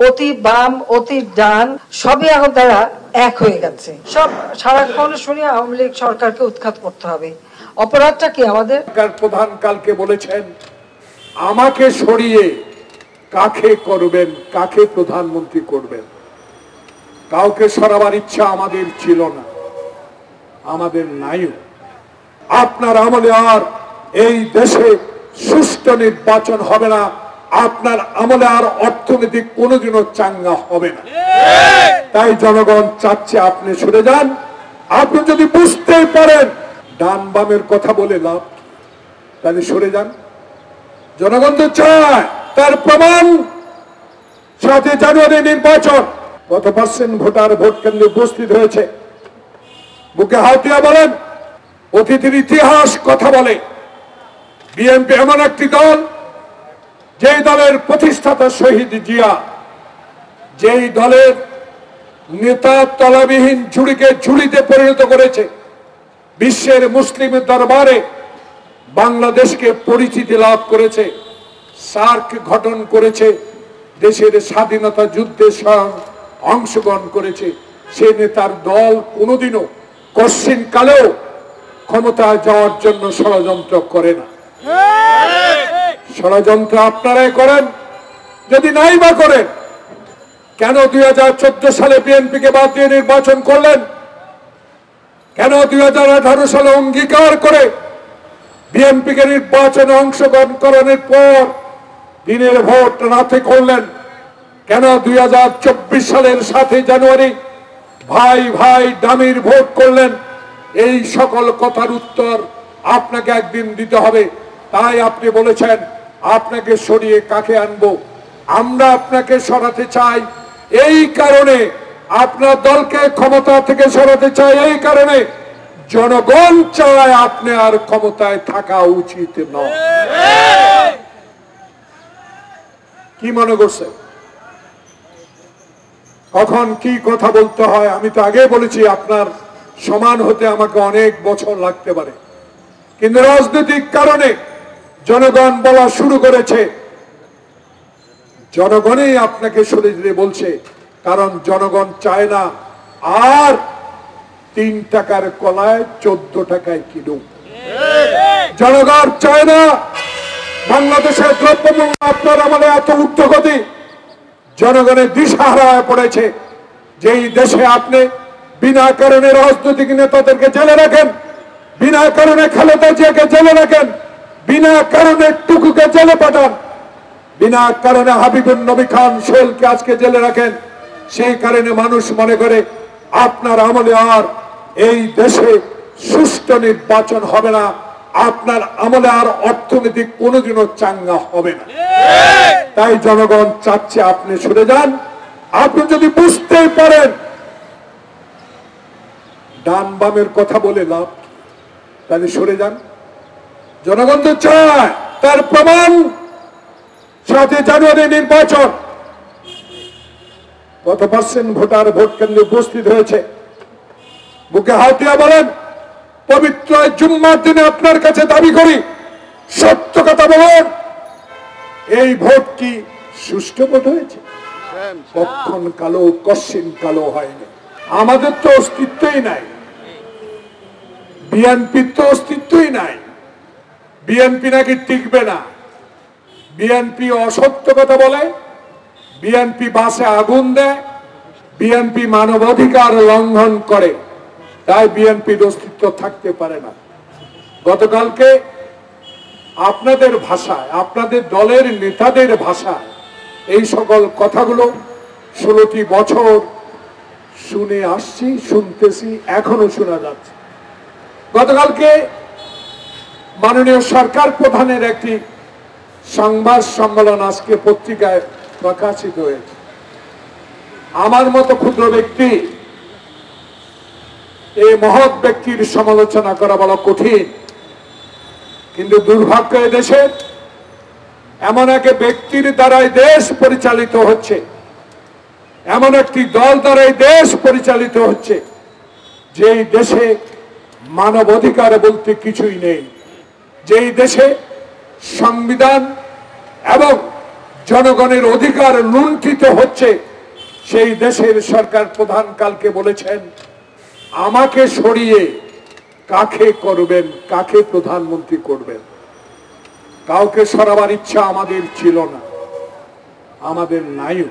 অতি বাম অতি ডান সবই এখন তারা এক হয়ে গেছে। সব সারাক্ষণ শুনি আওয়ামী লীগ সরকারকে উৎখাত করতে হবে। অপরাধটা কি আমাদের? প্রধান কালকে বলেছেন আমাকে সরিয়ে কাকে করবেন, কাকে প্রধানমন্ত্রী করবেন। কাউকে সরাবার ইচ্ছা আমাদের ছিল না, আমাদের নাইও। আপনার আমলে আর এই দেশে সুষ্ঠু নির্বাচন হবে না, আপনার আমলে আর অর্থনৈতিক কোনোদিনও চাঙ্গা হবে না। তাই জনগণ চাচ্ছে আপনি সরে যান। আপনি যদি বুঝতেই পারেন ডান বামের কথা বলে লাভ, তাহলে সরে যান। জনগণ তো চায়, তার প্রমাণ 7 জানুয়ারি নির্বাচন কত পার্সেন্ট ভোটার ভোট কেন্দ্রে উপস্থিত হয়েছে। বুকে হাত দিয়া বলেন, অতীতের ইতিহাস কথা বলে। বিএনপি এমন একটি দল, যেই দলের প্রতিষ্ঠাতা শহীদ জিয়া, যেই দলের নেতা তলাবিহীন ঝুড়িকে ঝুড়িতে পরিণত করেছে, বিশ্বের মুসলিম দরবারে বাংলাদেশকে পরিচিতি লাভ করেছে, সার্ক গঠন করেছে, দেশের স্বাধীনতা যুদ্ধে অংশগ্রহণ করেছে। সে নেতার দল কোনোদিনও কশ্চিন কালেও ক্ষমতায় যাওয়ার জন্য ষড়যন্ত্র করে না। ষড়যন্ত্র আপনারাই করেন। যদি নাই বা করেন, কেন 2014 সালে বিএনপিকে বাদ দিয়ে নির্বাচন করলেন? কেন 2018 সালে অঙ্গীকার করে বিএনপিকে নির্বাচনে অংশগ্রহণ করানোর পর দিনের ভোট রাতে করলেন? কেন 2024 সালের 7 জানুয়ারি ভাই ভাই দামির ভোট করলেন? এই সকল কথার উত্তর আপনাকে একদিন দিতে হবে। তাই আপনি বলেছেন আপনাকে সরিয়ে কাকে আনবো। আমরা আপনাকে সরাতে চাই এই কারণে, আপনার দলকে ক্ষমতা থেকে সরাতে চাই এই কারণে, জনগণ চায় আপনি আর ক্ষমতায় থাকা উচিত নয়। কি মনে করছে কখন কি কথা বলতে হয়? আমি তো আগে বলেছি আপনার সমান হতে আমাকে অনেক বছর লাগতে পারে, কিন্তু রাজনৈতিক কারণে জনগণ বলা শুরু করেছে। জনগণই আপনাকে সরে যেতে বলছে, কারণ জনগণ চায় না আর 3 টাকার কলায় 14 টাকায় কিনুক। জনগণ চায় না বাংলাদেশের দ্রব্যমূল্য আপনার আমলে এত ঊর্ধ্বগতি। জনগণের দিশাহারা হয়ে পড়েছে। যেই দেশে আপনি বিনা কারণে রাজনৈতিক নেতাদেরকে জেলে রাখেন, বিনা কারণে খালেদা জিয়াকে জেলে রাখেন, বিনা কারণে টুকুকে জেলে পাঠান, বিনা কারণে হাবিবুর নবী খান সোহেলকে আজকে জেলে রাখেন, সেই কারণে মানুষ মনে করে আপনার আমলে আর এই দেশে সুষ্ঠু নির্বাচন হবে না, আপনার আমলে আর অর্থনৈতিক কোনোদিনও চাঙ্গা হবে না। তাই জনগণ চাচ্ছে আপনি সরে যান। আপনি যদি বুঝতেই পারেন ডান বামের কথা বলে লাভ, তাহলে সরে যান। জনগণ তো চায়, তার প্রমাণ 7 জানুয়ারি নির্বাচন কত পার্সেন্ট ভোটার ভোট কেন্দ্রে উপস্থিত হয়েছে। বুকে হাত দিয়া বলেন, পবিত্র জুম্মার দিনে আপনার কাছে দাবি করি, সত্য কথা বলুন, এই ভোট কি সুষ্ঠু ভোট হয়েছে? কখন কালো কশ্চিন কালো হয়নি। আমাদের তো অস্তিত্বই নাই, বিএনপির তো অস্তিত্বই নাই। বিএনপি নাকি টিকবে না, বিএনপি অসত্য কথা বলে, বিএনপি বাসে আগুন দেয়, বিএনপি মানবাধিকার লঙ্ঘন করে, তাই বিএনপির অস্তিত্ব থাকতে পারে না। গতকালকে আপনাদের ভাষায়, আপনাদের দলের নেতাদের ভাষায় এই সকল কথাগুলো 16টি বছর শুনে আসছি, শুনতেছি, এখনো শোনা যাচ্ছে। গতকালকে মাননীয় সরকার প্রধানের একটি সংবাদ সম্মেলন আজকে পত্রিকায় প্রকাশিত হয়েছে। আমার মতো ক্ষুদ্র ব্যক্তি, এই মহৎ ব্যক্তির সমালোচনা করা বলা কঠিন, কিন্তু দুর্ভাগ্য দেশে এমন এক ব্যক্তির দ্বারাই দেশ পরিচালিত হচ্ছে, এমন একটি দল দ্বারাই দেশ পরিচালিত হচ্ছে, যেই দেশে মানবাধিকার বলতে কিছুই নেই, যেই দেশে সংবিধান এবং জনগণের অধিকার লুণ্ঠিত হচ্ছে, সেই দেশের সরকার প্রধান কালকে বলেছেন আমাকে সরিয়ে কাকে করবেন, কাকে প্রধানমন্ত্রী করবেন। কাউকে সরাবার ইচ্ছা আমাদের ছিল না, আমাদের নাইও।